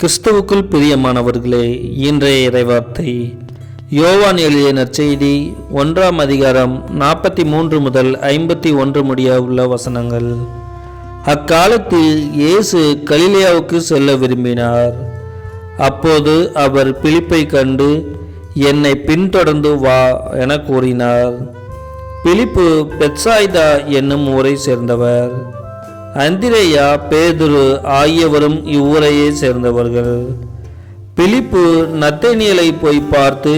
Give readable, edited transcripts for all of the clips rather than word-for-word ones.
கிறிஸ்துவுக்குள் பிரியமானவர்களே, இன்றைய இறைவார்த்தை யோவான் எழுதிய நற்செய்தி 1ஆம் அதிகாரம் 43 முதல் 51 முடிய உள்ள வசனங்கள். அக்காலத்தில் இயேசு கலிலேயாவுக்கு செல்ல விரும்பினார். அப்போது அவர் பிலிப்பை கண்டு, என்னை பின்தொடர்ந்து வா என கூறினார். பிலிப்பு பெத்சாய்தா என்னும் ஊரை சேர்ந்தவர். அந்திரேயா, பேதுரு ஆகியவரும் இவ்வூரையே சேர்ந்தவர்கள். பிலிப்பு நத்தனியேலை போய் பார்த்து,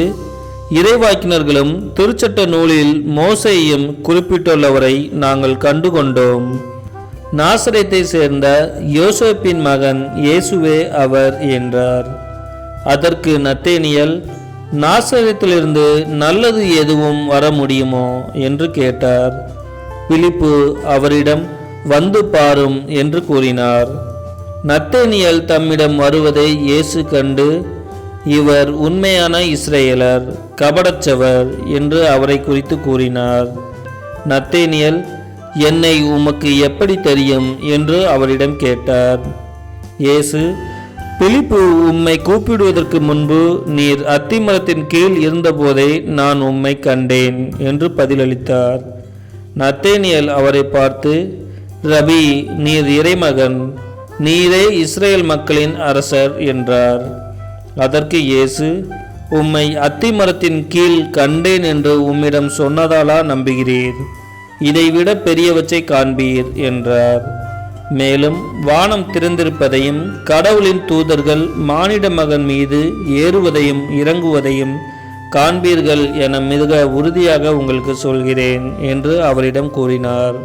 இறைவாக்கினர்களும் திருச்சட்ட நூலில் மோசேயும் குறிப்பிட்டுள்ளவரை நாங்கள் கண்டுகொண்டோம். நாசரேத்தை சேர்ந்த யோசேப்பின் மகன் இயேசுவே அவர் என்றார். அதற்கு நத்தனியேல், நாசரேத்திலிருந்து நல்லது எதுவும் வர முடியுமோ என்று கேட்டார். பிலிப்பு அவரிடம், வந்து பாரும் என்று கூறினார். நத்தனியேல் தம்மிடம் வருவதை இயேசு கண்டு, இவர் உண்மையான இஸ்ரேலர், கபடச்சவர் என்று அவரை குறித்து கூறினார். நத்தனியேல், என்னை உமக்கு எப்படி தெரியும் என்று அவரிடம் கேட்டார். இயேசு, பிலிப்பு உம்மை கூப்பிடுவதற்கு முன்பு நீர் அத்திமரத்தின் கீழ் இருந்தபோதே நான் உம்மை கண்டேன் என்று பதிலளித்தார். நத்தனியேல் அவரை பார்த்து, ரபி, நீர் இறைமகன், நீரே இஸ்ரேல் மக்களின் அரசர் என்றார். அதற்கு இயேசு, உம்மை அத்திமரத்தின் கீழ் கண்டேன் என்று உம்மிடம் சொன்னதாலா நம்புகிறீர்? இதைவிட பெரியவற்றை காண்பீர் என்றார். மேலும் வானம் திறந்திருப்பதையும் கடவுளின் தூதர்கள் மானிட மகன் மீது ஏறுவதையும் இறங்குவதையும் காண்பீர்கள் என மிக உறுதியாக உங்களுக்கு சொல்கிறேன் என்று அவரிடம் கூறினார்.